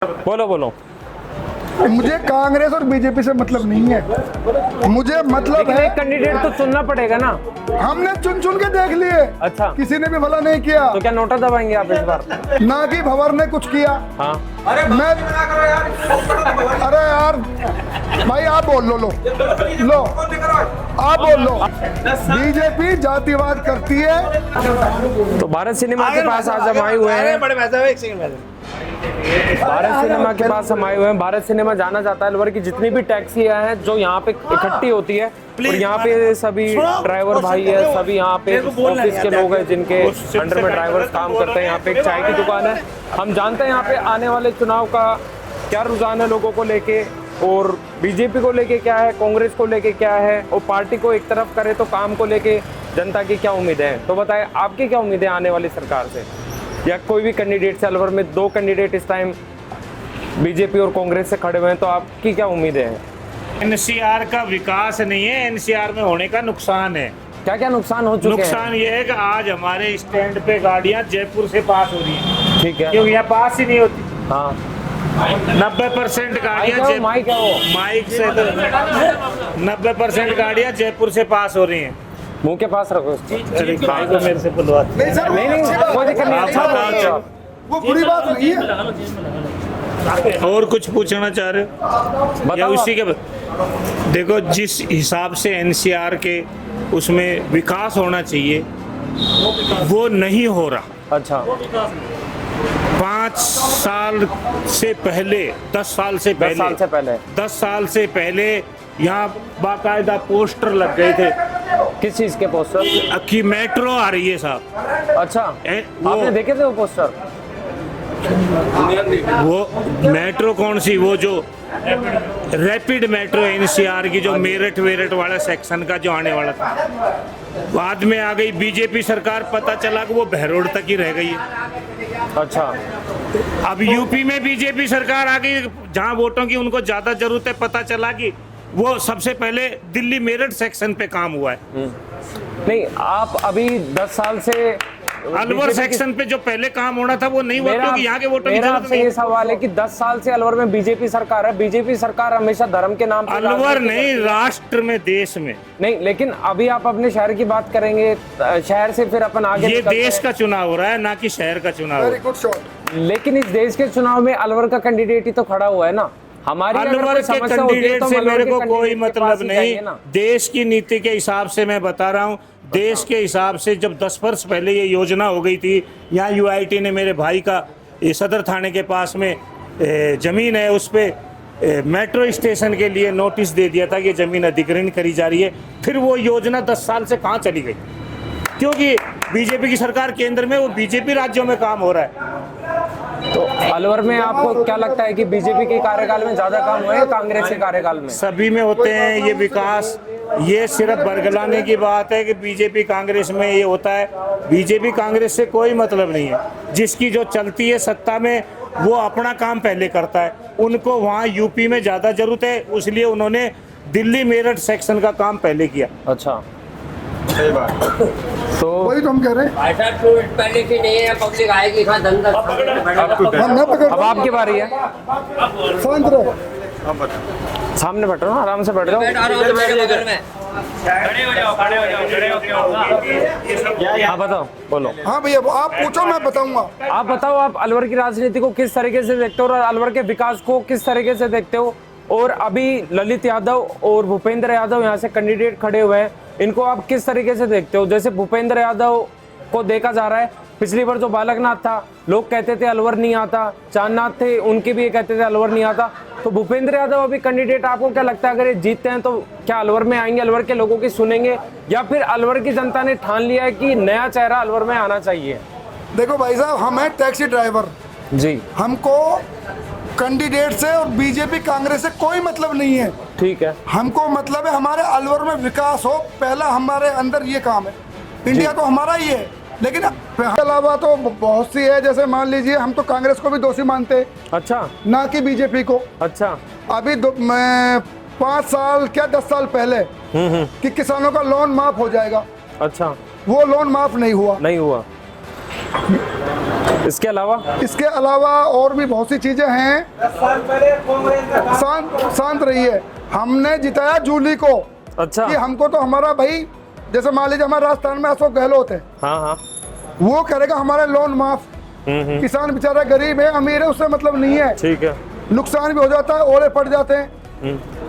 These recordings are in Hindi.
बोलो बोलो। मुझे कांग्रेस और बीजेपी से मतलब नहीं है, मुझे मतलब लेकिन है एक कैंडिडेट तो चुनना पड़ेगा ना। हमने चुन चुन के देख लिए। अच्छा, किसी ने भी भला नहीं किया। तो क्या नोटा दबाएंगे आप इस बार? ना कि भंवर ने कुछ किया। हाँ, मैं अरे यार भाई आप बोल लो आप बोल लो। बीजेपी जातिवाद करती है। तो भारत सिनेमा के पास आज हम आए हुए हैं। भारत सिनेमा के पास हम आए हुए हैं। भारत सिनेमा जाना जाता है अलवर की जितनी भी टैक्सियां हैं जो यहाँ पे इकट्ठी होती है, और यहाँ पे सभी ड्राइवर भाई है, सभी यहाँ पे ऑफिस के लोग हैं जिनके अंडर में ड्राइवर काम करते हैं। यहाँ पे एक चाय की दुकान है। हम जानते हैं यहाँ पे आने वाले चुनाव का क्या रुझान है लोगों को लेके, और बीजेपी को लेके क्या है, कांग्रेस को लेके क्या है, और पार्टी को एक तरफ करे तो काम को लेके जनता की क्या उम्मीदें हैं। तो बताएं आपकी क्या उम्मीदें आने वाली सरकार से, या कोई भी कैंडिडेट से। अलवर में दो कैंडिडेट इस टाइम बीजेपी और कांग्रेस से खड़े हुए हैं, तो आपकी क्या उम्मीदें हैं? एनसीआर का विकास नहीं है, एनसीआर में होने का नुकसान है। क्या क्या नुकसान हो चुके हैं? नुकसान ये है कि आज हमारे स्टैंड पे गाड़ियां जयपुर से पास हो रही हैं, ठीक है, क्योंकि यहाँ पास ही नहीं होती। हाँ 90% गाड़ियां माइक है वो माइक से 90% गाड़ियां जयपुर से पास हो रही हैं। मुंह के पास रखो इसको। अरे भाई को मेरे से बुलवा। नहीं सर, नहीं कोई दिक्कत नहीं, अच्छा बोल रहे हो आप। वो बुरी बात नहीं है। और कुछ पूछना चाह रहे हो या बताओ उसी के? देखो, जिस हिसाब से एनसीआर के उसमें विकास होना चाहिए वो नहीं हो रहा। अच्छा, 5 साल से पहले 10 साल से 10 साल से पहले 10 साल से पहले यहाँ बाकायदा पोस्टर लग गए थे किस चीज के पोस्टर? कि मेट्रो आ रही है साहब। अच्छा, वो आपने देखे थे वो पोस्टर? वो मेट्रो कौन सी, वो जो रैपिड मेट्रो एनसीआर की जो मेरठ वेरठ वाला सेक्शन का जो आने वाला था, बाद में आ गई बीजेपी सरकार। पता चला कि वो बहरोड तक ही रह गई है। अच्छा, अब यूपी में बीजेपी सरकार आ गई, जहां वोटों की उनको ज्यादा जरूरत है। पता चला कि वो सबसे पहले दिल्ली मेरठ सेक्शन पे काम हुआ है। नहीं आप अभी 10 साल से अलवर सेक्शन पे जो पहले काम होना था वो नहीं हुआ, क्योंकि यहाँ के वोटों की मेरा जरूरत आपसे नहीं। ये सवाल है कि 10 साल से अलवर में बीजेपी सरकार है। बीजेपी सरकार हमेशा धर्म के नाम पर अलवर राजनीति नहीं, करती है। राष्ट्र में, देश में नहीं, लेकिन अभी आप अपने शहर की बात करेंगे, शहर से फिर अपन आगे ये निकलते देश हैं। का चुनाव हो रहा है, ना कि शहर का चुनाव हो वेरी रहा गुड शॉट। लेकिन इस देश के चुनाव में अलवर का कैंडिडेट ही तो खड़ा हुआ है ना। हमारी है। अगर अलवर कोई के समस्या होती है कैंडिडेट तो से अलवर मेरे के को कोई कैंडिडेट के मतलब पास ही नहीं। जाइए ना। देश की नीति के हिसाब से मैं बता रहा हूँ। देश के हिसाब से जब 10 वर्ष पहले ये योजना हो गई थी, यहाँ यूआईटी ने मेरे भाई का ये सदर थाने के पास में जमीन है, उस पे मेट्रो स्टेशन के लिए नोटिस दे दिया था कि जमीन अधिग्रहण करी जा रही है। फिर वो योजना 10 साल से कहाँ चली गई, क्योंकि बीजेपी की सरकार केंद्र में, वो बीजेपी राज्यों में काम हो रहा है। तो अलवर में आपको क्या लगता है कि बीजेपी के कार्यकाल में ज्यादा काम हुआ है कांग्रेस के कार्यकाल में? सभी में होते हैं ये विकास। ये सिर्फ बरगलाने की बात है कि बीजेपी कांग्रेस में ये होता है। बीजेपी कांग्रेस से कोई मतलब नहीं है। जिसकी जो चलती है सत्ता में, वो अपना काम पहले करता है। उनको वहाँ यूपी में ज़्यादा जरूरत है, इसलिए उन्होंने दिल्ली मेरठ सेक्शन का काम पहले किया। अच्छा, सही बात। तो वही तो हम कह रहे हैं। पहले की नहीं है, पब्लिक आएगी कहाँ धंधा। हम ना पकड़। अब आपकी बारी है। शांत रहो। सामने बैठो ना, आराम से बैठ जाओ। हाँ बताओ, बोलो। हाँ भैया आप पूछो, मैं बताऊंगा। आप बताओ, आप अलवर की राजनीति को किस तरीके से देखते हो और अलवर के विकास को किस तरीके से देखते हो? और अभी ललित यादव और भूपेंद्र यादव यहाँ से कैंडिडेट खड़े हुए हैं, इनको आप किस तरीके से देखते हो? जैसे भूपेंद्र यादव को देखा जा रहा है, पिछली बार जो बालकनाथ था, लोग कहते थे अलवर नहीं आता, चांदनाथ थे, उनके भी ये कहते थे अलवर नहीं आता। तो भूपेंद्र यादव अभी कैंडिडेट, आपको क्या लगता है अगर ये जीतते हैं तो क्या अलवर में आएंगे, अलवर के लोगों की सुनेंगे, या फिर अलवर की जनता ने ठान लिया है कि नया चेहरा अलवर में आना चाहिए? देखो भाई साहब, हम हैं टैक्सी ड्राइवर जी, हमको कैंडिडेट से और बीजेपी कांग्रेस से कोई मतलब नहीं है। ठीक है, हमको मतलब है हमारे अलवर में विकास हो, पहला हमारे अंदर ये काम है। इंडिया तो हमारा ही है, लेकिन इसके अलावा तो बहुत सी है। जैसे मान लीजिए, हम तो कांग्रेस को भी दोषी मानते हैं, अच्छा ना कि बीजेपी को। अच्छा। अभी 5 साल क्या 10 साल पहले कि किसानों का लोन माफ हो जाएगा, अच्छा, वो लोन माफ नहीं हुआ। नहीं हुआ। इसके अलावा और भी बहुत सी चीजें हैं। शांत रहिए। हमने जिताया जूली को। अच्छा। कि हमको तो हमारा भाई, जैसे मान लीजिए हमारे राजस्थान में अशोक गहलोत है, हाँ, वो करेगा हमारे लोन माफ। किसान बेचारा गरीब है, अमीर है, उससे मतलब नहीं है। ठीक है। नुकसान भी हो जाता है, ओले पड़ जाते हैं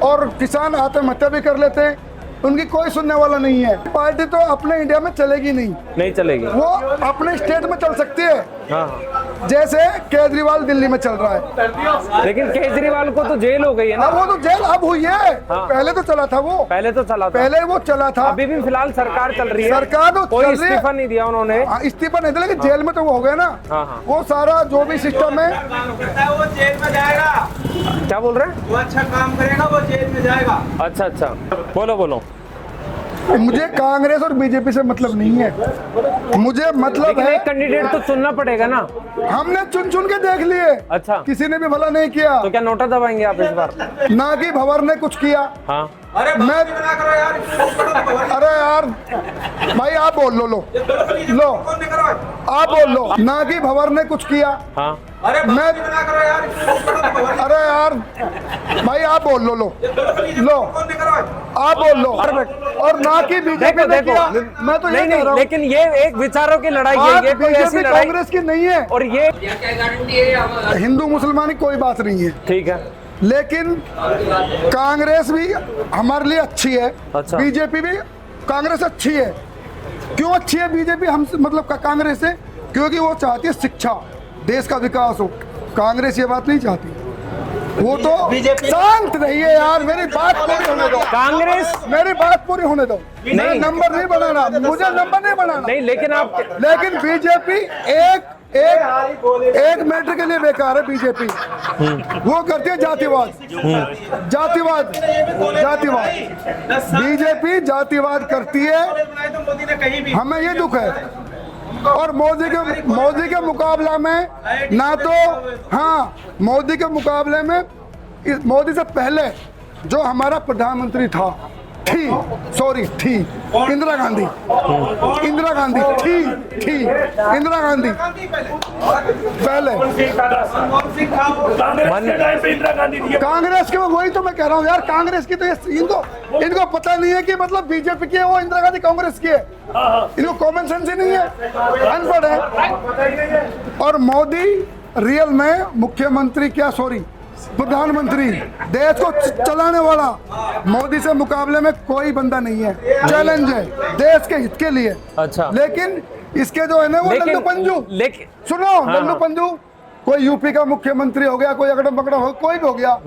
और किसान आत्महत्या भी कर लेते हैं, उनकी कोई सुनने वाला नहीं है। पार्टी तो अपने इंडिया में चलेगी नहीं चलेगी। वो अपने स्टेट में चल सकती है। हाँ। जैसे केजरीवाल दिल्ली में चल रहा है, लेकिन केजरीवाल को तो जेल हो गई है ना। वो तो जेल अब हुई है। हाँ। पहले तो चला था वो। पहले वो चला था। अभी भी फिलहाल सरकार चल रही है। सरकार तो कोई चल रही है। इस्तीफा नहीं दिया उन्होंने। इस्तीफा नहीं दिया, लेकिन जेल में तो वो हो गया ना। हाँ। वो सारा जो भी सिस्टम है, वो जेल में जाएगा। क्या बोल रहे हैं? वो अच्छा काम करेगा, वो जेल में जाएगा। अच्छा, बोलो। मुझे कांग्रेस और बीजेपी से मतलब नहीं है। मुझे मतलब लेकिन है, एक कैंडिडेट तो चुनना पड़ेगा ना। हमने चुन के देख लिए। अच्छा। किसी ने भी भला नहीं किया। तो क्या नोटा दबाएंगे आप इस बार? ना कि भंवर ने कुछ किया। हाँ। अरे मैं मना करो यार। अरे यार भाई, आप बोल लो आप बोल लो। ना कि भंवर ने कुछ किया। हाँ। अरे मैं मना करो यार। अरे यार भाई, आप बोल लो आप बोल लो। और ना कि बीजेपी ने किया। मैं तो ये कह रहा हूँ, लेकिन ये एक विचारों की लड़ाई है, ये कोई ऐसी बीजेपी लड़ाई कांग्रेस की नहीं है। और ये क्या गारंटी है? हिंदू मुसलमान की कोई बात नहीं है, ठीक है। लेकिन कांग्रेस भी हमारे लिए अच्छी है। अच्छा। बीजेपी भी, कांग्रेस अच्छी है। क्यों अच्छी है बीजेपी हम मतलब कांग्रेस से? क्योंकि वो चाहती है शिक्षा, देश का विकास हो। कांग्रेस ये बात नहीं चाहती। वो तो शांत रहिए यार, मेरी बात पूरी होने दो। कांग्रेस, मेरी बात पूरी होने दो। नहीं, नंबर नहीं बनाना, मुझे नंबर नहीं बनाना। नहीं, लेकिन बीजेपी एक मैटर के लिए बेकार है। बीजेपी वो करती है जातिवाद। बीजेपी जातिवाद करती है। हमें ये दुख है। और मोदी के मुकाबला में ना तो, हाँ, मोदी के मुकाबले में मोदी से पहले जो हमारा प्रधानमंत्री था, इंदिरा गांधी पहले। कांग्रेस के, वही तो मैं कह रहा हूँ यार, कांग्रेस की तो इनको पता नहीं है कि मतलब बीजेपी की है वो, इंदिरा गांधी कांग्रेस की है। इनको कॉमन सेंस ही नहीं है, अनपढ़ है। और मोदी रियल में मुख्यमंत्री, प्रधानमंत्री, देश को चलाने वाला मोदी से मुकाबले में कोई बंदा नहीं है। चैलेंज है देश के हित के लिए। अच्छा। लेकिन इसके जो है ना, वो लल्लू पंजू, सुनो, लल्लू पंजू, कोई यूपी का मुख्यमंत्री हो गया, कोई अगड़म बगड़ा हो, कोई भी हो गया,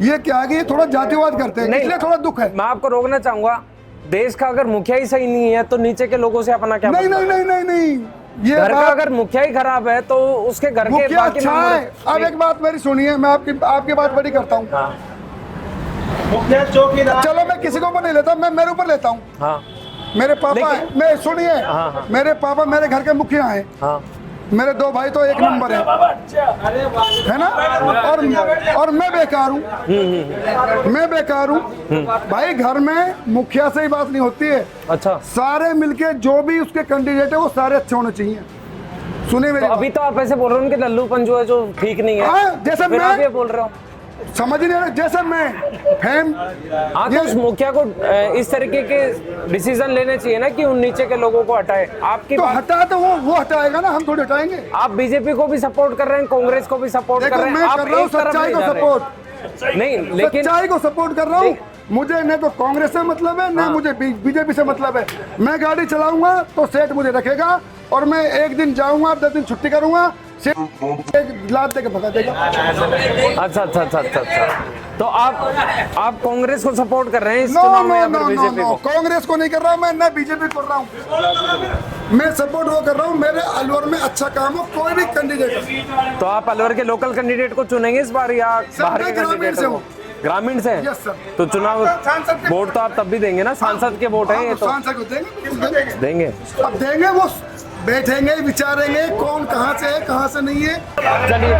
ये क्या है कि ये थोड़ा जातिवाद करते हैं, इसलिए थोड़ा दुख है। मैं आपको रोकना चाहूंगा, देश का अगर मुखिया ही सही नहीं है तो नीचे के लोगों से अपना क्या? नहीं, ये घर का अगर मुखिया ही खराब है तो उसके घर के बाकी अच्छा है। अब एक बात मेरी सुनिए, मैं आपकी बात बड़ी करता हूँ। मुखिया चौकीदार, चलो मैं किसी को नहीं लेता, मैं मेरे ऊपर लेता हूँ। हाँ। मेरे पापा, मैं सुनिए, हाँ। मेरे पापा मेरे घर के मुखिया हैं। हाँ। मेरे 2 भाई तो 1 नंबर है ना। और मैं बेकार हूँ। भाई घर में मुखिया से ही बात नहीं होती है। अच्छा। सारे मिलके जो भी उसके कैंडिडेट है वो सारे अच्छे होने चाहिए। सुनिए मेरी, तो अभी तो आप ऐसे बोल रहे हो कि लल्लू पंजू है जो ठीक नहीं है, जैसे फिर आप ये बोल रहे हो, समझ नहीं आ रहा। जैसे मैं हाँ, तो उस मुखिया को इस तरीके के डिसीजन लेने चाहिए ना कि उन नीचे के लोगों को हटाए। आपकी तो हटा तो वो हटाएगा ना, हम थोड़ी हटाएंगे। आप बीजेपी को भी सपोर्ट कर रहे हैं, कांग्रेस को भी सपोर्ट कर रहे हैं। मैं कर रहा हूँ सच्चाई को सपोर्ट, नहीं, लेकिन सच्चाई को सपोर्ट कर रहा हूँ। मुझे न तो कांग्रेस से मतलब है, न मुझे बीजेपी से मतलब है। मैं गाड़ी चलाऊंगा तो सेठ मुझे रखेगा, और मैं एक दिन जाऊंगा, 10 दिन छुट्टी करूंगा, एक लात देके भगा देगा। अच्छा। तो आप कांग्रेस को सपोर्ट कर रहे हैं इस चुनाव में या फिर बीजेपी को? कांग्रेस को नहीं कर रहा हूँ मैं, न बीजेपी कर रहा हूँ। मैं सपोर्ट वो कर रहा हूँ, मेरे अलवर में अच्छा काम हो, कोई भी कैंडिडेट। तो आप अलवर के लोकल कैंडिडेट को चुनेंगे इस बार या बाहर के कैंडिडेट को? ग्रामीण से? Yes sir. तो चुनाव वोट तो आप तब भी देंगे ना, सांसद के वोट है ये तो? सांसद को देंगे। अब देंगे, वो बैठेंगे, विचारेंगे कौन कहाँ से है, कहाँ से नहीं है। चलिए